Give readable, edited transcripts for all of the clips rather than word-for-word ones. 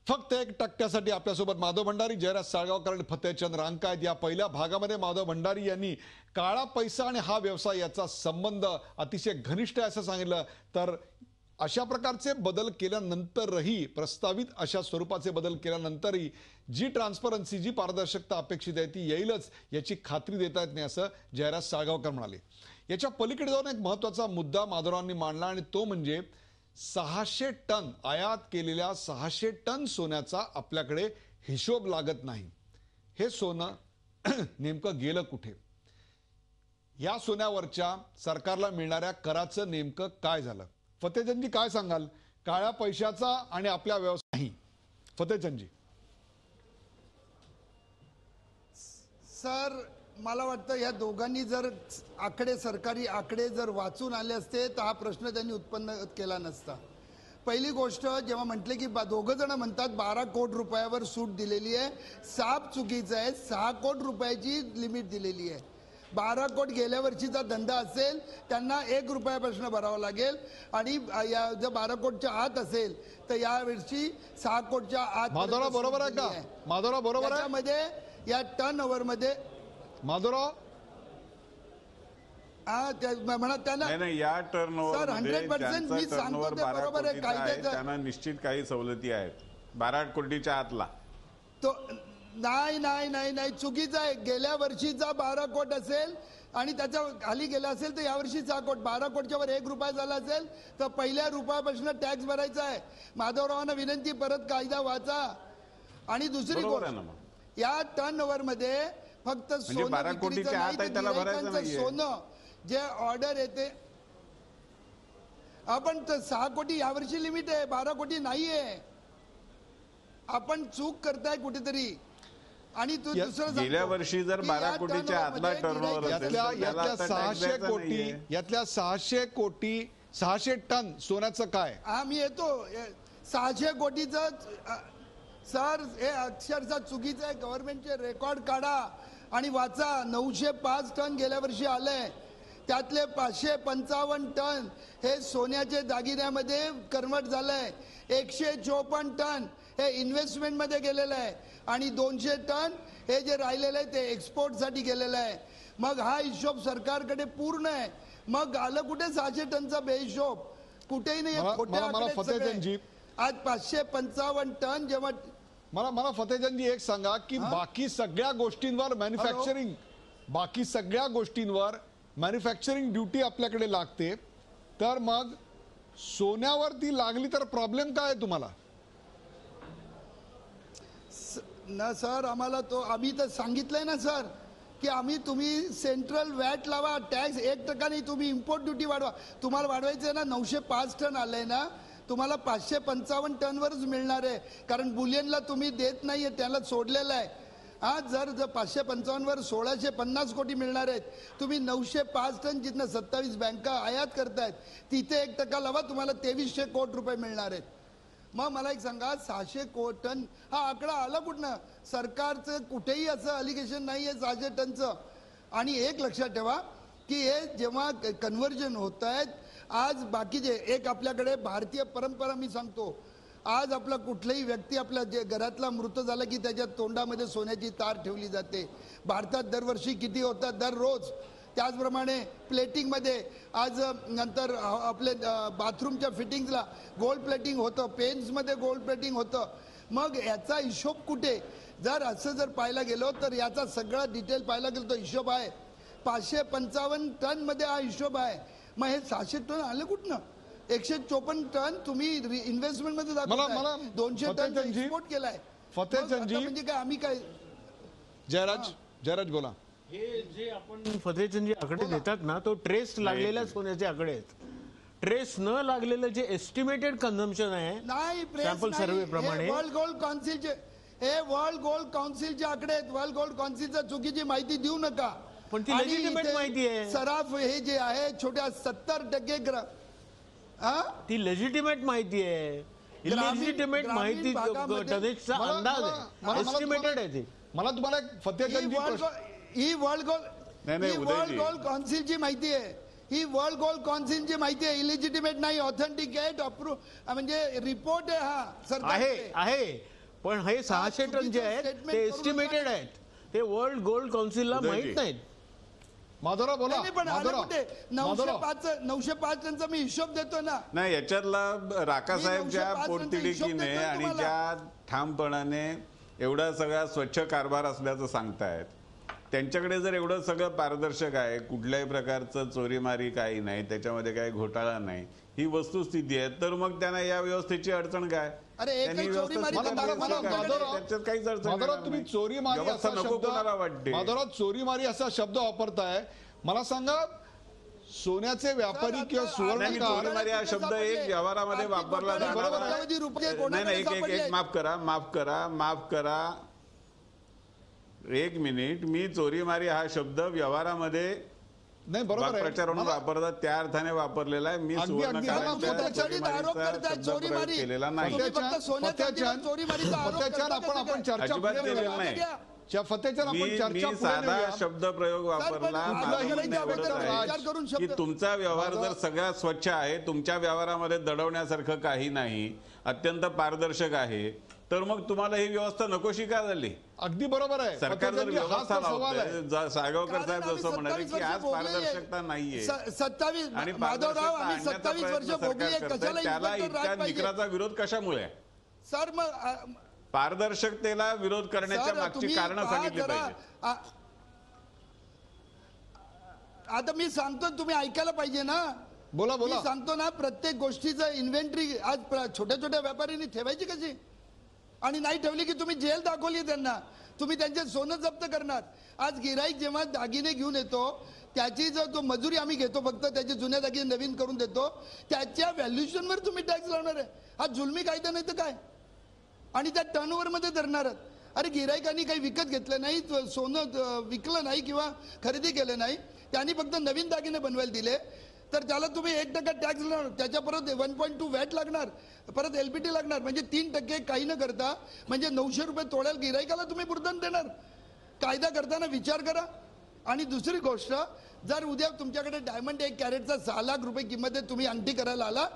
फक्त 1% आपल्यासोबत माधव भंडारी, जयराज साळगावकर आणि फतेहचंद रांका आहेत. या पहिल्या भागामध्ये माधव भंडारी यांनी काळा पैसा आणि हा व्यवसाय याचा संबंध अतिशय घनिष्ठ आहे असं सांगितलं. तर अशा प्रकारचे बदल केल्यानंतरही, प्रस्तावित अशा स्वरूपाचे बदल केल्यानंतरही जी ट्रान्सपरन्सी, जी पारदर्शकता अपेक्षित आहे ती येईलच याची खात्री देता येत नाही असं जयराज साळगावकर म्हणाले. याच्या पलीकडे जाऊन एक महत्त्वाचा मुद्दा माधवरावांनी मांडला आणि तो म्हणजे 600 टन आयात केलेल्या 600 टन सोन्याचा आपल्याकडे हिशोब लागत नाही. हे सोनं नेमकं गेलं कुठे? या सोन्यावरच्या सरकारला मिळणाऱ्या कराचं नेमकं काय झालं? फतेहचंदजी काय सांगाल? काळ्या पैशाचा आणि आपल्या व्यवसाय नाही. फतेहचंदजी. सर, मला वाटतं या दोघांनी जर सरकारी आकडे जर वाचून आले असते तर हा प्रश्न त्यांनी उत्पन्न केला नसता. पहिली गोष्ट, जेव्हा म्हटले की दोघं जण म्हणतात 12 कोटी रुपयावर सूट दिलेली आहे, साप चुकीचं आहे. 6 कोटी रुपयाची लिमिट दिलेली आहे. 12 कोटी गेल्या वर्षीचा धंदा असेल त्यांना 1 रुपयापासून भरावा लागेल आणि जर 12 कोटीच्या आत असेल तर यावर्षी 6 कोटीच्या आत. माधवराव बरोबर आहे का? माधवराव बरोबर आहे? त्यामध्ये या टर्न ओव्हर मध्ये माधवराव म्हणा त्यांना नाही, या टर्न ओव्हर 100% मी सांगतो ते बरोबर आहे. कायद्याचं त्यांना निश्चित काही सवलती आहेत 12 कोटीच्या आतला. तो नाही नाही नाही नाही चुकीचं आहे. गेल्या वर्षीचा 12 कोटी असेल आणि त्याच्या खाली गेला असेल तर यावर्षी 6 कोटी. 12 कोटीच्या वर 1 रुपया झाला असेल तर पहिल्या रुपयापासून टॅक्स भरायचा आहे. माधवरावांना विनंती, परत कायदा वाचा. आणि दुसरी गोष्ट, या टर्न ओव्हर मध्ये फक्त सोनं 12 कोटीच्या आत आहे त्याला भरायचं नाहीये. सोनं जे ऑर्डर येते आपण 6 कोटी यावर्षी लिमिट आहे, 12 कोटी नाहीये. आपण चूक करताय कुठेतरी. आणि तू दुसरं गेल्या वर्षी जर 12 कोटीच्या आतला टर्नओव्हर यातल्या 600 कोटी, यातल्या 600 कोटी 600 टन सोन्याचं काय? मी येतो. 600 कोटीचं सर हे अक्षरशः चुकीचं आहे. गव्हर्नमेंटचे रेकॉर्ड काढा आणि वाचा. 905 टन गेल्या वर्षी आलंय. त्यातले 555 टन हे सोन्याचे दागिन्यामध्ये कन्वर्ट झालंय. 154 टन हे इन्व्हेस्टमेंट मध्ये गेलेलं आहे आणि 200 टन हे जे राहिलेलं आहे ते एक्सपोर्ट साठी गेलेलं आहे. मग हा हिशोब सरकारकडे पूर्ण आहे. मग आलं कुठे 600 टनचा बेहिशोब? कुठेही नाही. फतेहचंदजी, आज 555 टन जेव्हा मला फतेहचंदजी एक सांगा की बाकी सगळ्या गोष्टींवर मॅन्युफॅक्चरिंग, बाकी सगळ्या गोष्टींवर मॅन्युफॅक्चरिंग ड्युटी आपल्याकडे लागते, तर मग सोन्यावरती लागली तर प्रॉब्लेम काय आहे तुम्हाला? ना सर, आम्हाला तो आम्ही तर सांगितलंय ना सर की तुम्ही सेंट्रल वॅट लावा, टॅक्स 1% नाही, तुम्ही इम्पोर्ट ड्युटी वाढवा. तुम्हाला वाढवायचं आहे ना, 905 टन आलंय ना, तुम्हाला 555 टनवरच मिळणार आहे. कारण बुलियनला तुम्ही देत नाहीये, त्याला सोडलेलं आहे. जर 555 वर 1650 कोटी मिळणार आहेत, तुम्ही 905 टन जिथनं 27 बँका आयात करतायत तिथे 1% लावा, तुम्हाला 2300 कोटी रुपये मिळणार आहेत. मग मला एक सांगा, 600 कोटी टन हा आकडा आला कुठनं? सरकारचं कुठेही असं अलिगेशन नाही आहे 600 टनचं. आणि एक लक्षात ठेवा की हे जेव्हा कन्व्हर्जन होत आहेत, आज बाकीचे एक आपल्याकडे भारतीय परंपरा मी सांगतो, आज आपला कुठलाही व्यक्ती आपल्या जे घरातला मृत झाला की त्याच्या तोंडामध्ये सोन्याची तार ठेवली जाते. भारतात दरवर्षी किती होतात? दररोज. त्याचप्रमाणे प्लेटिंगमध्ये आज नंतर आपले बाथरूमच्या फिटिंग्सला गोल्ड प्लेटिंग होतं, पेन्समध्ये गोल्ड प्लेटिंग होतं. मग याचा हिशोब कुठे? जर असं जर पाहायला गेलो तर याचा सगळा डिटेल पाहायला गेलो तो हिशोब आहे. 555 टन मध्ये हा हिशोब आहे. मग हे 600 टन आले कुठनं? 154 टन तुम्ही इन्व्हेस्टमेंट मध्ये दाखवताय, 200 टन एक्सपोर्ट केलाय. फतेहचंदजी म्हणजे काय आम्ही काय? जयराज बोला. हे जे आपण फतेहचंदजी आकडे देतात ना, तो ट्रेस लागलेल्या सोन्याचे आकडे आहेत. ट्रेस न लागलेलं जे एस्टिमेटेड कन्झम्पशन आहे नाही, सॅम्पल सर्वे प्रमाणे वर्ल्ड गोल्ड काउन्सिलचे हे वर्ल्ड गोल्ड काउन्सिलचे आकडे आहेत. वर्ल्ड गोल्ड काउन्सिलचा चुकीची माहिती देऊ नका. पण ती लेजिटिमेट माहिती आहे. सराफ हे जे आहे छोट्या 70% ती लेजिटिमेट माहिती आहे. इलेजिटिमेट माहिती टनेजचा अंदाज आहे, एस्टिमेटेड आहे ती. मला तुम्हाला फतेहचंदजी ही वर्ल्ड गोल्ड काउन्सिलची माहिती आहे. ही वर्ल्ड गोल्ड काउन्सिलची माहिती आहे. इलिजिटिमेट नाही, ऑथेंटिकेट अप्रूव्ह म्हणजे रिपोर्ट आहे. हा सरकार आहे. पण हे 600 टन जे आहेत statement ते करू एस्टिमेटेड नका. आहेत, ते वर्ल्ड गोल्ड काउन्सिलला उदयजी. माहित नाहीत. माधवराव बोला. नाही, पण आलं माधवराव कुठे? 905 टनचा मी हिशोब देतो ना. नाही, याच्यातला राकासाहेबच्या 905 पोटतिडकीने हिशोब देतोय आणि तुम्हाला. ज्या ठामपणाने एवढा सगळा स्वच्छ कारभार असल्याचं सांगतायत, त्यांच्याकडे जर एवढं सगळं पारदर्शक आहे, कुठल्याही प्रकारचं चोरीमारी काही नाही, त्याच्यामध्ये काही घोटाळा नाही, ही वस्तुस्थिती आहे, तर मग त्यांना या व्यवस्थेची अडचण काय? अरे, एकही त्यांनी व्यवस्था चोरीमारी स्वीकारली मला- असेल मला- का? माधवराव- त्याच्यात काहीच अडचण माधवराव येणार तुम्ही नाही. चोरीमारी व्यवस्था असा नको कोणाला शब्द वाटते. माधवराव चोरीमारी असा शब्द वापरताय. मला सांगा, सोन्याचे व्यापारी सर, किंवा आता- नाही, सुवर्णकार चोरीमारी हा शब्द एक व्यवहारामध्ये वापरला बरोबर आहे. जाणार. नाही, एक माफ करा. एक मिनिट, मी चोरीमारी हा शब्द व्यवहारामध्ये नाही बरोबर आहे. प्रचार म्हणून मला- वापरतात त्या अर्थाने वापरलेला आहे. मी अगदी- सुवर्णकारांच्या अगदी- आरोप करताय चोरीमारीचा शब्द प्रयोग चोरीमारी. केलेला नाही. तुम्ही फक्त सोन्या चांदीवर फतेहचान- चोरीमारीचा आरोप फतेहचान करता आपण कसं काय? चर्चा अजिबात पुढे केलेलं नेऊया. नाही. फतेहचान आपण मी चर्चा पुढे साधा नेऊया. शब्द प्रयोग वापरला. पण माझं कुठलाही म्हणणं एवढंच अगोदर आहे विचार करून की शब्द- तुमचा व्यवहार जर सगळा स्वच्छ आहे, तुमच्या व्यवहारामध्ये दडवण्यासारखं काही नाही, अत्यंत पारदर्शक आहे, तर मग तुम्हाला ही व्यवस्था नकोशी का झाली? अगदी बरोबर आहे. सरकार जर फतेहचानजी, हाच व्यवस्था तर सवाल आहे. लावतंय, साळगावकर कारण साहेब आम्ही जसं म्हणाले 27 की आज वर्ष भोगलेले. पारदर्शकता नाहीये 27 आणि माधवराव आम्ही पारदर्शकता 27 वर्ष आणण्याचा प्रयत्न भोगली सरकार कशाला करतंय. त्याला इन्स्पेक्टर इतका राज पाहिजे? निकराचा विरोध कशामुळे आहे? सर मग पारदर्शकतेला विरोध करण्याच्या सर, मागची तुम्ही कारणं पहा सांगितली जरा, पाहिजे. आता मी सांगतो, तुम्ही ऐकायला पाहिजे ना. बोला मी बोला. सांगतो ना, प्रत्येक गोष्टीचं इन्व्हेंटरी आज छोट्या छोट्या व्यापाऱ्यांनी ठेवायची कशी, आणि नाही ठेवली की तुम्ही जेल दाखवली त्यांना, तुम्ही त्यांचे सोनं जप्त करणार. आज गिराईक जेव्हा दागिने घेऊन येतो, त्याची जो तो मजुरी आम्ही घेतो, फक्त त्याचे जुने दागिने नवीन करून देतो, त्याच्या व्हॅल्युएशनवर तुम्ही टॅक्स लावणार आहे. हा जुलमी कायदा नाही तर काय? आणि त्या टर्नओव्हर मध्ये धरणार. अरे, गिराईकांनी काही विकत घेतलं नाही, सोनं विकलं नाही किंवा खरेदी केलं नाही, त्यांनी फक्त नवीन दागिने बनवायला दिले, तर त्याला तुम्ही 1% टॅक्स लावणार, त्याच्या परत 1.2 वॅट लागणार, परत LPT लागणार, म्हणजे 3% काही न करता, म्हणजे 900 रुपये तोड्याला गिराईकाला तुम्ही बुरदण देणार. कायदा करताना विचार करा. आणि दुसरी गोष्ट, जर उद्या तुमच्याकडे डायमंड 1 कॅरेटचा 6 लाख रुपये किंमत आहे, तुम्ही अंगठी करायला आला,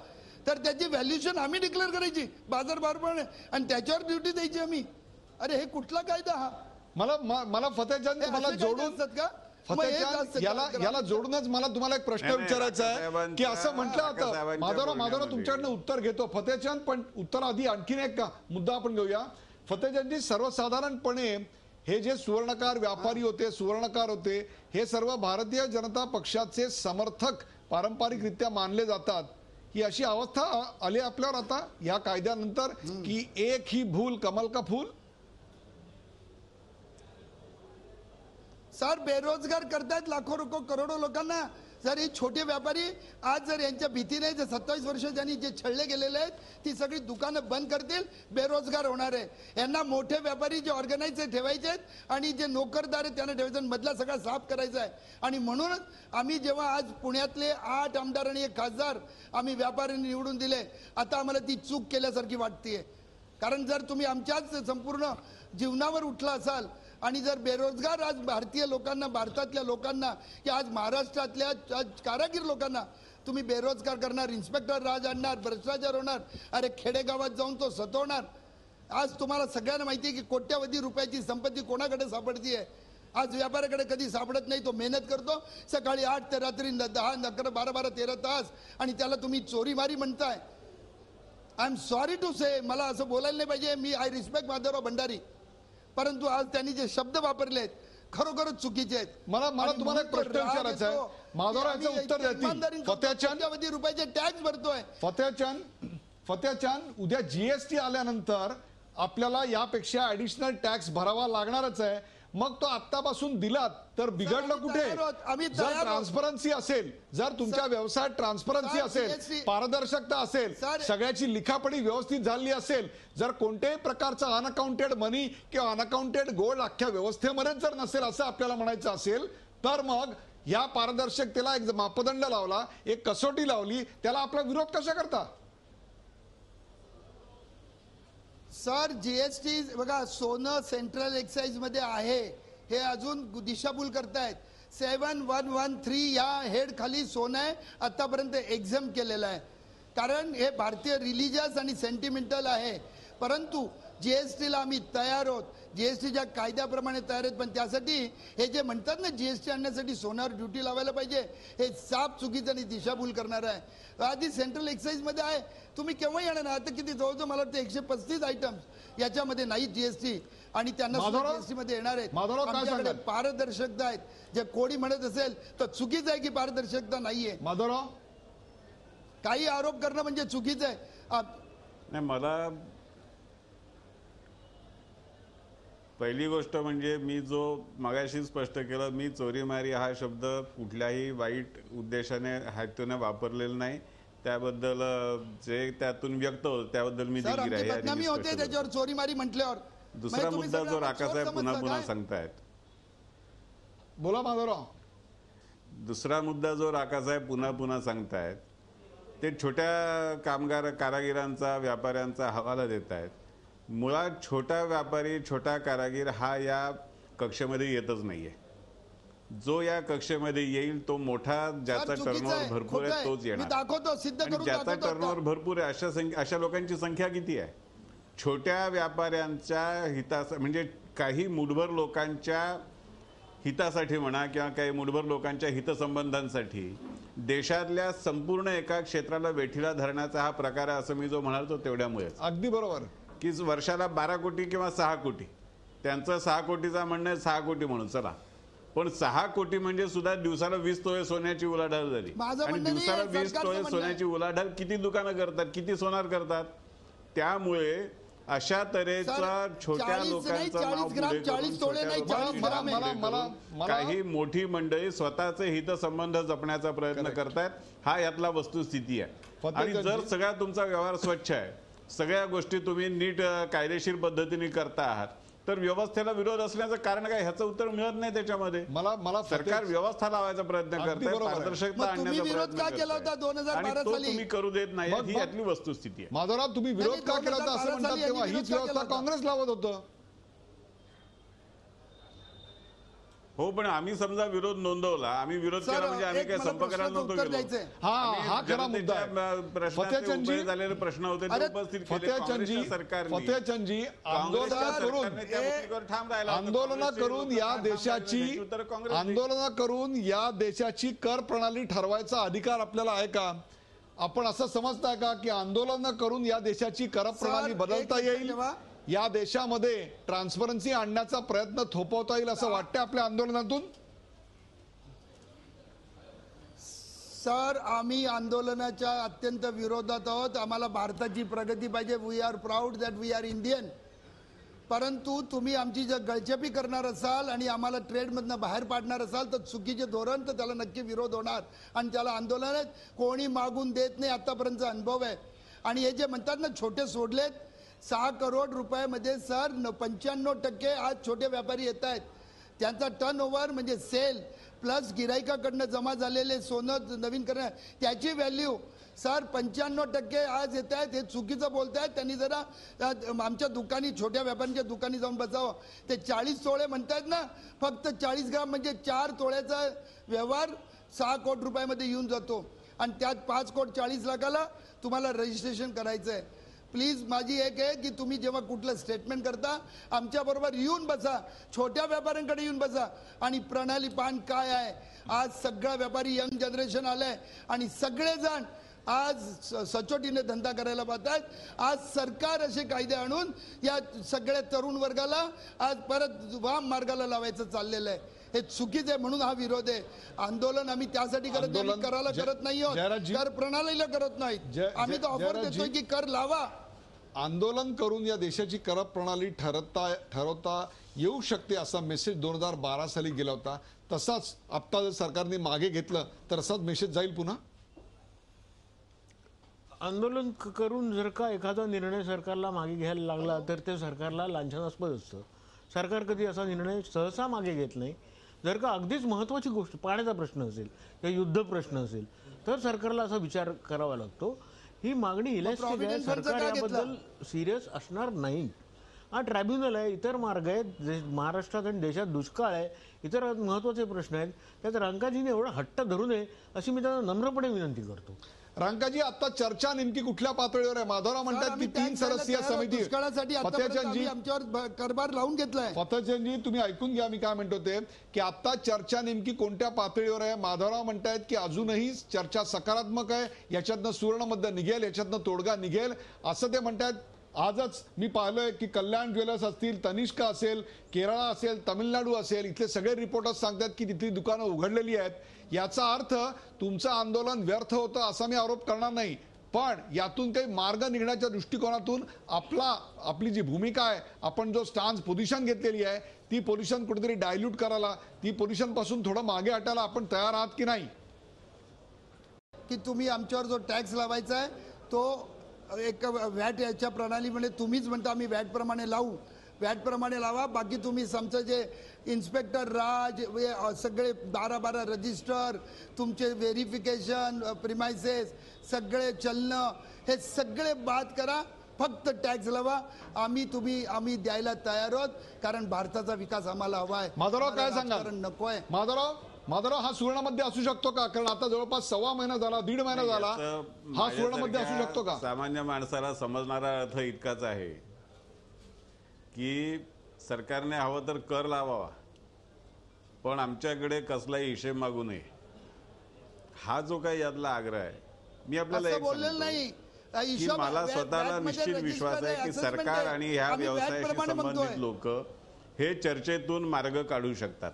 तर त्याची व्हॅल्युएशन आम्ही डिक्लेअर करायची बाजार बारपण, आणि त्याच्यावर ड्युटी द्यायची आम्ही. अरे, हे कुठला कायदा हा? मला फतेहचान हे मला असे जोडून कायदे असतात का? मग हेच फतेहचान असतं याला का? याला जोडूनच मला तुम्हाला एक प्रश्न नाही, नाही, विचारायचा आहे की राकासाहेबांच्या- असं म्हटलं होतं. राकासाहेबांच्या माधवराव बोलण्यामध्ये. तुमच्याकडनं उत्तर घेतो फतेहचान, पण उत्तर आधी आणखीन एक मुद्दा आपण घेऊया. फतेहचानजी, सर्वसाधारणपणे हे जे सुवर्णकार व्यापारी होते, सुवर्णकार होते, हे सर्व भारतीय जनता पक्षाचे समर्थक पारंपरिकरित्या मानले जातात. ही अशी अवस्था आली आपल्यावर आता या कायद्यानंतर की एक ही भूल कमल का फूल. सर, बेरोजगार करतायत लाखो करोडो लोकांना. सर, हे छोटे व्यापारी आज जर यांच्या भीतीने 27 वर्ष ज्यांनी जे छळले गेलेले आहेत, ती सगळी दुकानं बंद करतील, बेरोजगार होणार आहे. यांना मोठे व्यापारी जे ऑर्गनाइज ठेवायचे आहेत आणि जे नोकरदार आहेत त्यांना ठेवायचं, मधला सगळा साफ करायचा आहे. आणि म्हणूनच आम्ही जेव्हा आज पुण्यातले 8 आमदार आणि 1 खासदार आम्ही व्यापाऱ्यांनी निवडून दिले, आता आम्हाला ती चूक केल्यासारखी वाटतेय. कारण जर तुम्ही आमच्याच संपूर्ण जीवनावर उठला असाल, आणि जर बेरोजगार आज भारतीय लोकांना, भारतातल्या लोकांना, की आज महाराष्ट्रातल्या कारागीर लोकांना तुम्ही बेरोजगार करणार, इन्स्पेक्टर राज आणणार, भ्रष्टाचार होणार, अरे खेडेगावात जाऊन तो सतवणार. आज तुम्हाला सगळ्यांना माहिती आहे की कोट्यावधी रुपयाची संपत्ती कोणाकडे सापडतीये. आज व्यापाऱ्याकडे कधी सापडत नाही. तो मेहनत करतो सकाळी 8 ते रात्री 10, 11, 12, 13 तास, आणि त्याला तुम्ही चोरीमारी म्हणताय. आय एम सॉरी टू से, मला असं बोलायला नाही पाहिजे. मी आय रिस्पेक्ट माधवराव भंडारी, परंतु आज त्यांनी जे शब्द वापरले आहेत खरोखरच चुकीचे आहेत. मला आणि तुम्हाला एक म्हणून प्रश्न राग विचारायचा आहे. येतो माधवराव की याचं आम्ही उत्तर देतील. इमानदारीने फतेहचान कोट्यावधी रुपयाचे टॅक्स भरतोय. फतेहचान, उद्या GST आल्यानंतर आपल्याला यापेक्षा ऍडिशनल टॅक्स भरावा लागणारच आहे. मग तो आत्तापासून दिलात तर बिघडलं आम्ही कुठे? तयार आहोत. आम्ही जर तयार आहोत. ट्रान्सपरन्सी असेल, जर तुमच्या व्यवसायात ट्रान्सपरन्सी सर, असेल, GST पारदर्शकता असेल, सर, सगळ्याची लिखापडी व्यवस्थित झाली असेल, जर कोणत्याही प्रकारचा अनअकाउंटेड मनी किंवा अनअकाउंटेड गोल्ड अख्ख्या व्यवस्थेमध्येच जर नसेल असं आपल्याला म्हणायचं असेल, तर मग या पारदर्शकतेला एक मापदंड लावला, एक कसोटी लावली, त्याला आपला विरोध कशा करता? सर, GST बघा, सोनं सेंट्रल एक्साइज मध्ये आहे, हे अजून दिशाभूल करतायत. 7113 या हेड खाली सोनं आहे, आतापर्यंत एक्झम केलेलं आहे. कारण हे भारतीय रिलिजियस आणि सेंटिमेंटल आहे. परंतु जीएसटीला आम्ही तयार आहोत, जीएसटीच्या कायद्याप्रमाणे तयार आहेत, पण त्यासाठी हे जे म्हणतात ना जीएसटी आणण्यासाठी सोनार ड्युटी लावायला पाहिजे, हे साफ चुकीचं आणि दिशाभूल करणार आहे. आधी सेंट्रल एक्साईज मध्ये आहे, तुम्ही केव्हा येणार ना? आता किती जवळजवळ मला वाटतं 135 आयटम्स याच्यामध्ये नाही जीएसटी, आणि त्यांना जीएसटी मध्ये येणार आहेत. आमच्याकडे पारदर्शकता आहेत. जे कोणी म्हणत असेल तर चुकीचं आहे की पारदर्शकता नाहीये. माधवराव, काही आरोप करणं म्हणजे चुकीचं आहे. नाही, मला पहिली गोष्ट म्हणजे मी जो मगाशी स्पष्ट केलं, मी चोरीमारी हा शब्द कुठल्याही वाईट उद्देशाने हेतूने वापरलेला नाही. त्याबद्दल जे त्यातून व्यक्त होतं त्याबद्दल मी सर, दिलगीर आमची आहे. बदनामी होते त्याच्यावर चोरीमारी म्हटल्यावर. दुसरा मुद्दा जो राकासाहेब पुन्हा सांगतायत, बोला माधवराव. दुसरा मुद्दा जो राकासाहेब पुन्हा सांगतायत ते छोट्या कारागिरांचा, व्यापाऱ्यांचा हवाला देत आहेत. मुळात छोटा व्यापारी, छोटा कारागीर हा या कक्षेमध्ये येतच नाहीये. जो या कक्षेमध्ये येईल तो मोठा, ज्याचा टर्नओव्हर भरपूर आहे तोच येणार. दाखवतो, सिद्ध करून ज्याचा दाखवतो. टर्नओव्हर भरपूर आहे अशा लोकांची संख्या किती आहे? छोट्या व्यापाऱ्यांच्या म्हणजे काही मुठभर लोकांच्या हितासाठी म्हणा किंवा काही मुठभर लोकांच्या हितसंबंधांसाठी देशातल्या संपूर्ण एका क्षेत्राला वेठीला धरण्याचा हा प्रकार आहे, असं मी जो म्हणालो तेवढ्यामुळे. अगदी बरोबर की वर्षाला 12 कोटी किंवा 6 कोटी, त्यांचं 6 कोटीचा म्हणणं आहे 6 कोटी म्हणून चला, पण 6 कोटी म्हणजे सुद्धा दिवसाला 20 तोळे सोन्याची उलाढाल झाली. आणि दिवसाला 20 तोळे सोन्याची उलाढाल किती दुकानं करतात, किती सोनार करतात? त्यामुळे अशा तऱ्हेचा छोट्या लोकांचा नाव पुढे करून काही मोठी मंडळी स्वतःचे हितसंबंध जपण्याचा प्रयत्न करतायत. हा यातला वस्तुस्थिती आहे. आणि जर सगळा तुमचा व्यवहार स्वच्छ आहे, सगळ्या गोष्टी तुम्ही नीट कायदेशीर पद्धतीने करता आहात, तर व्यवस्थेला विरोध असण्याचं कारण काय? ह्याचं उत्तर मिळत नाही त्याच्यामध्ये. मला सरकार व्यवस्था लावायचा प्रयत्न करताय, पारदर्शकता आणण्याचा प्रयत्न करताय, आणि तो तुम्ही करू देत नाही. ही यातली वस्तुस्थिती आहे. माधवराव, तुम्ही विरोध का केला होता असं म्हणतात, तेव्हा हीच व्यवस्था काँग्रेस लावत होतं. हो, पण आम्ही समजा विरोध नोंदवला, आम्ही विरोध केला म्हणजे आम्ही काय संप करायला नव्हतो गेलो. हा खरा मुद्दा आहे. प्रश्नाचे झालेले प्रश्न होते ते उपस्थित केले. फतेहचंदजी आंदोलन करून या देशाची कर प्रणाली ठरवायचा अधिकार आपल्याला आहे का? आपण असं समजताय का की आंदोलन करून या देशाची कर प्रणाली बदलता येईल, या देशामध्ये ट्रान्सपरन्सी आणण्याचा प्रयत्न थोपवता येईल असं वाटतं आपल्या आंदोलनातून? सर, आम्ही आंदोलनाच्या अत्यंत विरोधात आहोत. आम्हाला भारताची प्रगती पाहिजे. We are proud that we are Indian. परंतु तुम्ही आमची जर गळचेपी करणार असाल आणि आम्हाला ट्रेडमधनं बाहेर पाडणार असाल तर चुकीचे धोरण, तर त्याला नक्की विरोध होणार आणि त्याला आंदोलन कोणी मागून देत नाही. आतापर्यंतचा अनुभव आहे. आणि हे जे म्हणतात ना छोटे सोडलेत, 6 करोड रुपयामध्ये सर 95% आज छोटे व्यापारी येत आहेत. त्यांचा टर्नओव्हर म्हणजे सेल प्लस गिराईकाकडनं जमा झालेले सोनं नवीन करणं, त्याची व्हॅल्यू सर 95% आज येत आहेत. हे चुकीचं बोलतायत. त्यांनी जरा आमच्या दुकानी, छोट्या व्यापाऱ्यांच्या दुकानी जाऊन बसावं. ते 40 तोळे म्हणतायत ना, फक्त 40 ग्राम म्हणजे 4 तोळ्याचा व्यवहार 6 कोटी रुपयामध्ये येऊन जातो. आणि त्यात 5 कोटी 40 लाखाला तुम्हाला रजिस्ट्रेशन करायचं आहे. प्लीज माझी एक आहे की तुम्ही जेव्हा कुठलं स्टेटमेंट करता आमच्याबरोबर येऊन बसा, छोट्या व्यापाऱ्यांकडे येऊन बसा आणि प्रणाली पान काय आहे. आज सगळा व्यापारी यंग जनरेशन आलंय आणि सगळेजण आज सचोटीने धंदा करायला पाहतात. आज सरकार असे कायदे आणून या सगळ्या तरुण वर्गाला आज परत वाम मार्गाला लावायचं चाललेलं आहे. हे चुकीचं आहे. म्हणून हा विरोध आहे. आंदोलन आम्ही त्यासाठी करत नाही, करायला करत नाही आहोत, कर प्रणालीला करत नाही. आम्ही तर ऑफर देतोय की कर लावा. आंदोलन करून या देशाची कर प्रणाली ठरवता येऊ शकते असा मेसेज 2012 साली गेला होता. तसाच आता जर सरकारने मागे घेतलं तर असाच मेसेज जाईल पुन्हा. आंदोलन करून जर का एखादा निर्णय सरकारला मागे घ्यायला लागला तर ते सरकारला लांछनास्पद असतं. सरकार कधी असा निर्णय सहसा मागे घेत नाही. जर का अगदीच महत्त्वाची गोष्ट, पाण्याचा प्रश्न असेल किंवा युद्ध प्रश्न असेल, तर सरकारला असा विचार करावा लागतो. ही मागणी इलॅस्टिक आहे. सरकार याबद्दल सिरियस असणार नाही. हा ट्रायब्युनल आहे, इतर मार्ग आहेत. महाराष्ट्रात आणि देशात दुष्काळ आहे, इतर महत्त्वाचे प्रश्न आहेत. त्यात रंगाजीने एवढा हट्ट धरू नये अशी मी त्यांना नम्रपणे विनंती करतो. रांकाजी, आता चर्चा नेमकी कुठल्या पातळीवर आहे? माधवराव म्हणतात की 3 सदस्यीय समिती. दुष्काळासाठी आतापर्यंत आमच्यावर कारभार लावून घेतलाय. फतेहचंदजी, तुम्ही ऐकून घ्या मी काय म्हणतो ते, की आता चर्चा नेमकी कोणत्या पातळीवर आहे? माधवराव म्हणतायत की अजूनही चर्चा सकारात्मक आहे, याच्यातनं सुवर्णमध्य निघेल, याच्यातनं तोडगा निघेल असं ते म्हणतायत. आजच मी पाहिलंय की कल्याण ज्वेलर्स असतील, तनिष्का असेल, केरळा असेल, तामिळनाडू असेल, इथले सगळे रिपोर्टर्स सांगतात की तिथली दुकानं उघडलेली आहेत. याचा अर्थ तुमचं आंदोलन व्यर्थ होतं असा मी आरोप करणार नाही, पण यातून काही मार्ग निघण्याच्या दृष्टिकोनातून आपली जी भूमिका आहे, आपण जो स्टान्स पोझिशन घेतलेली आहे, ती पोझिशन कुठेतरी डायल्यूट करायला, ती पोझिशन पासून थोडं मागे हटायला आपण तयार आहात की नाही? की तुम्ही आमच्यावर जो टॅक्स लावायचा आहे तो एक व्हॅट याच्या प्रणालीमध्ये तुम्हीच म्हणता आम्ही व्हॅट प्रमाणे लावू, व्हॅट प्रमाणे लावा. बाकी तुम्ही आमचं जे इन्स्पेक्टर राज सगळे 12 रजिस्टर, तुमचे व्हेरिफिकेशन, प्रिमायसेस, सगळे चलनं, हे सगळे बाद करा. फक्त टॅक्स लावा. आम्ही द्यायला तयार आहोत, कारण भारताचा विकास आम्हाला हवा आहे. माधवराव काय सांगाल? नको आहे. माधवराव, हा सुवर्णमध्य असू शकतो का? कारण आता जवळपास 1.25 महिना झाला, 1.5 महिना झाला, हा सुवर्णमध्य असू शकतो का? सामान्य माणसाला समजणारा अर्थ इतकाच आहे की सरकारने हवं तर कर लावावा, पण आमच्याकडे कसलाही हिशेब मागू नये. हा जो काही यातला आग्रह आहे, मी आपल्याला एक बोललेलं नाही. की मला स्वतःला निश्चित विश्वास आहे की सरकार आणि ह्या व्यवसायाशी संबंधित लोक हे चर्चेतून मार्ग काढू शकतात.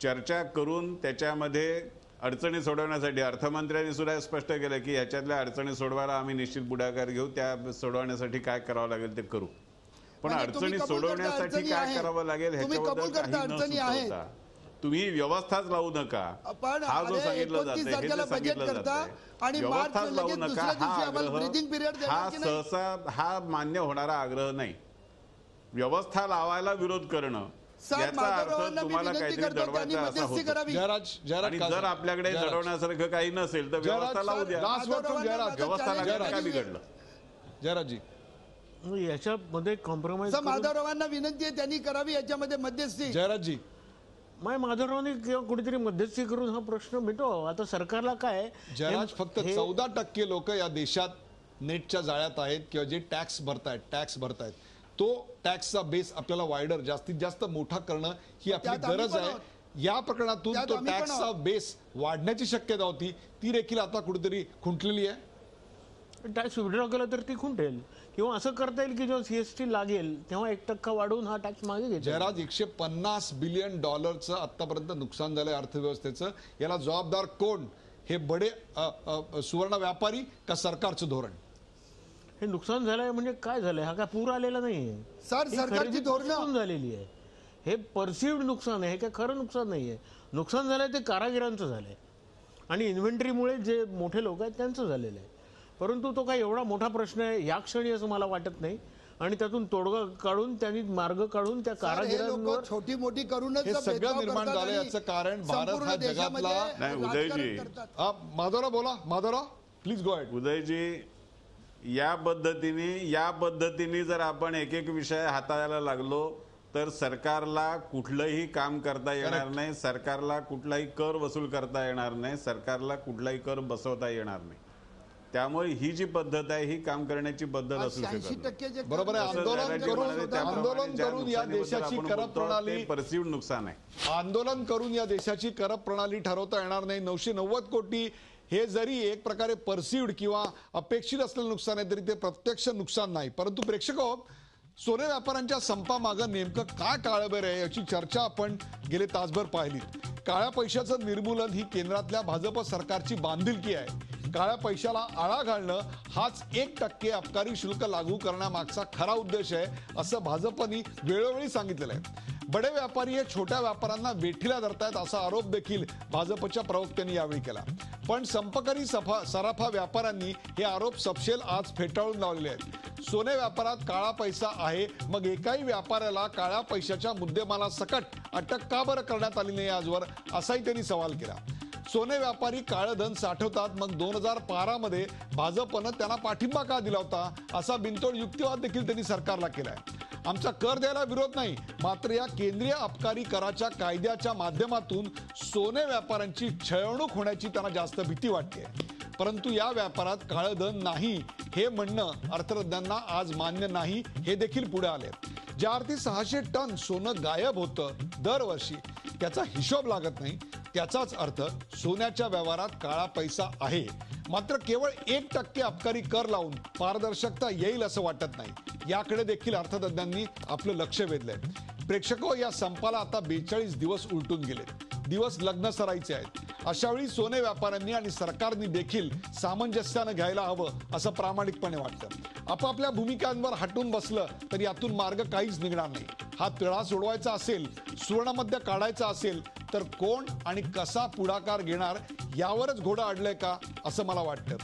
चर्चा करून त्याच्यामध्ये अडचणी सोडवण्यासाठी अर्थमंत्र्यांनी सुद्धा स्पष्ट केलं की ह्याच्यातल्या अडचणी सोडवायला आम्ही निश्चित पुढाकार घेऊ, त्या सोडवण्यासाठी काय करावं लागेल ते करू. पण अडचणी सोडवण्यासाठी काय करावं लागेल ह्याच्याबद्दल काही न सुचवता तुम्ही व्यवस्थाच लावू नका, हा जो सांगितलं जातं, हे जे सांगितलं जातं, व्यवस्थाच लावू नका, हा आग्रह हा सहसा हा मान्य होणारा आग्रह नाही. व्यवस्था लावायला विरोध करणं याचा अर्थ तुम्हाला काहीतरी दडवायचं असा होतो. आणि जर आपल्याकडे दडवण्यासारखं काही नसेल तर व्यवस्था लावू द्या. व्यवस्था लागलं काय बिघडलं? जयराजजी, याच्यामध्ये कॉम्प्रोमाइज माधवरावांना विनंती आहे त्यांनी करावी याच्यामध्ये मध्यस्थी. जयराजजी, माधवरावांनी किंवा कुठेतरी मध्यस्थी करून हा प्रश्न मिटवा. आता सरकारला काय, जयराज, फक्त 14% लोक या देशात नेटच्या जाळ्यात आहेत किंवा जे टॅक्स भरतायत, तो टॅक्सचा बेस आपल्याला वायडर, जास्तीत जास्त मोठा करणं ही आपली गरज आहे. या प्रकरणातून तो टॅक्सचा बेस वाढण्याची शक्यता होती, ती देखील आता कुठेतरी खुंटलेली आहे. टॅक्स विड्रॉ केला तर ती खुंटेल, किंवा असं करता येईल की जेव्हा सीएसटी लागेल तेव्हा 1% वाढवून हा टॅक्स मागे घेतो. जयराज, $150 बिलियन आतापर्यंत नुकसान झालंय अर्थव्यवस्थेचं. याला जबाबदार कोण? हे बडे सुवर्ण व्यापारी का सरकारचं धोरण? हे नुकसान झालंय म्हणजे काय झालंय? हा काय पूर आलेला नाहीये सर, सरकारची धोरणं झालेली आहे. हे परसिव्ड नुकसान आहे, हे काय खरं नुकसान नाहीये. नुकसान झालंय ते कारागिरांचं झालंय आणि इन्व्हेंटरीमुळे जे मोठे लोक आहेत त्यांचं झालेलं आहे. परंतु तो काय एवढा मोठा प्रश्न आहे या क्षणी असं मला वाटत नाही. आणि त्यातून तोडगा काढून, त्यांनी मार्ग काढून त्या कारागिरांवर छोटी मोठी करूनच हे सगळं निर्माण झालं. याचं कारण भारत हा जगातला. नाही, उदयजी, माधवराव बोला. Madhavrao please go ahead. Udayji, या पद्धतीने जर आपण एक एक विषय हाताळायला लागलो तर सरकारला कुठलंही काम करता येणार नाही, सरकारला कुठलाही कर वसूल करता येणार नाही, सरकारला कुठलाही कर बसवता येणार नाही. त्यामुळे ही जी पद्धत आहे ही काम करण्याची पद्धत असू शकते. बरोबर आहे. आंदोलन करून या देशाची कर प्रणाली, परसिव्ड नुकसान आहे, आंदोलन करून या देशाची कर प्रणाली ठरवता येणार नाही. 990 कोटी हे जरी एक प्रकारे परसिव्ड किंवा अपेक्षित असलेलं नुकसान आहे तरी ते प्रत्यक्ष नुकसान नाही. परंतु प्रेक्षको, सोने व्यापाऱ्यांच्या संपामागं नेमकं काय काळबेर आहे याची चर्चा आपण गेले तासभर पाहिली. काळ्या पैशाचं निर्मूलन ही केंद्रातल्या भाजप सरकारची बांधिलकी आहे. काळ्या पैशाला आळा घालणं हाच 1% अबकारी शुल्क लागू करण्यामागचा खरा उद्देश आहे, असं भाजपनी वेळोवेळी सांगितलेलं आहे. बडे व्यापारी हे छोट्या व्यापाऱ्यांना वेठीला धरतायत असा आरोप देखील भाजपच्या प्रवक्त्यांनी यावेळी केला. पण संपकरी सराफा व्यापाऱ्यांनी हे आरोप सपशेल आज फेटाळून लावलेले आहेत. सोने व्यापारात काळा पैसा आहे, मग एकाही व्यापाऱ्याला काळ्या पैशाच्या मुद्देमालासकट अटक का बरं करण्यात आली नाही आजवर, असाही त्यांनी सवाल केला. सोने व्यापारी काळं धन साठवतात, मग 2012 मध्ये भाजपनं त्यांना पाठिंबा का दिला होता, असा बिनतोड युक्तिवाद देखील त्यांनी सरकारला केलाय. आमचा कर द्यायला विरोध नाही, मात्र या केंद्रीय अबकारी कराच्या कायद्याच्या माध्यमातून सोने व्यापाऱ्यांची छळवणूक होण्याची त्यांना जास्त भीती वाटते. परंतु या व्यापारात काळं धन नाही हे म्हणणं अर्थतज्ञांना आज मान्य नाही हे देखील पुढे आले. ज्या अर्थी 600 टन सोनं गायब होतं दरवर्षी, त्याचा हिशोब लागत नाही, त्याचाच अर्थ सोन्याच्या व्यवहारात काळा पैसा आहे. मात्र केवळ 1% अबकारी कर लावून पारदर्शकता येईल असं वाटत नाही. याकडे देखील अर्थतज्ञांनी आपलं लक्ष वेधलंय. प्रेक्षको, या संपाला आता 42 दिवस उलटून गेले. दिवस लग्न सरायचे आहेत. अशावेळी सोने व्यापाऱ्यांनी आणि सरकारने देखील सामंजस्यानं घ्यायला हवं असं प्रामाणिकपणे वाटतं. आपापल्या भूमिकांवर हटून बसलं तर यातून मार्ग काहीच निघणार नाही. हा तिढा सोडवायचा असेल, सुवर्णमध्य काढायचा असेल तर कोण आणि कसा पुढाकार घेणार यावरच घोडं अडलंय का असं मला वाटतं.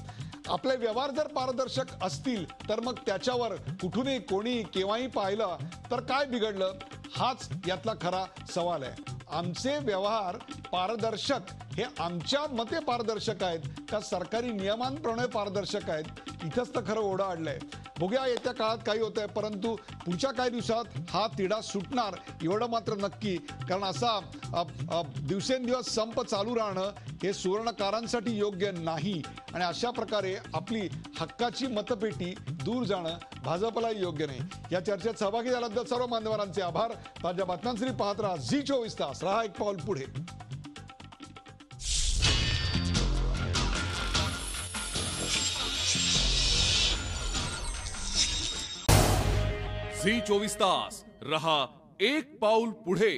आपले व्यवहार जर पारदर्शक असतील तर मग त्याच्यावर कुठूनही कोणी केव्हाही पाहिलं तर काय बिघडलं, हाच यातला खरा सवाल आहे. आमचे व्यवहार पारदर्शक हे आमच्या मते पारदर्शक आहेत का सरकारी नियमांप्रमाणे पारदर्शक आहेत, इथंच तर खरं ओढं अडलंय. बघूया येत्या काळात काही होतंय, परंतु पुढच्या काही दिवसात हा तिढा सुटणार एवढं मात्र नक्की. कारण असा दिवसेंदिवस संप चालू राहणं हे सुवर्णकारांसाठी योग्य नाही आणि अशा प्रकारे आपली हक्काची मतपेटी दूर जाणं भाजपलाही योग्य नाही. या चर्चेत सहभागी झाल्याबद्दल सर्व मान्यवरांचे आभार. ताज्या बातम्यांसाठी पाहत राहा झी 24 तास. रहा एक पाऊल पुढे. झी 24 तास रहा एक पाऊल पुढे.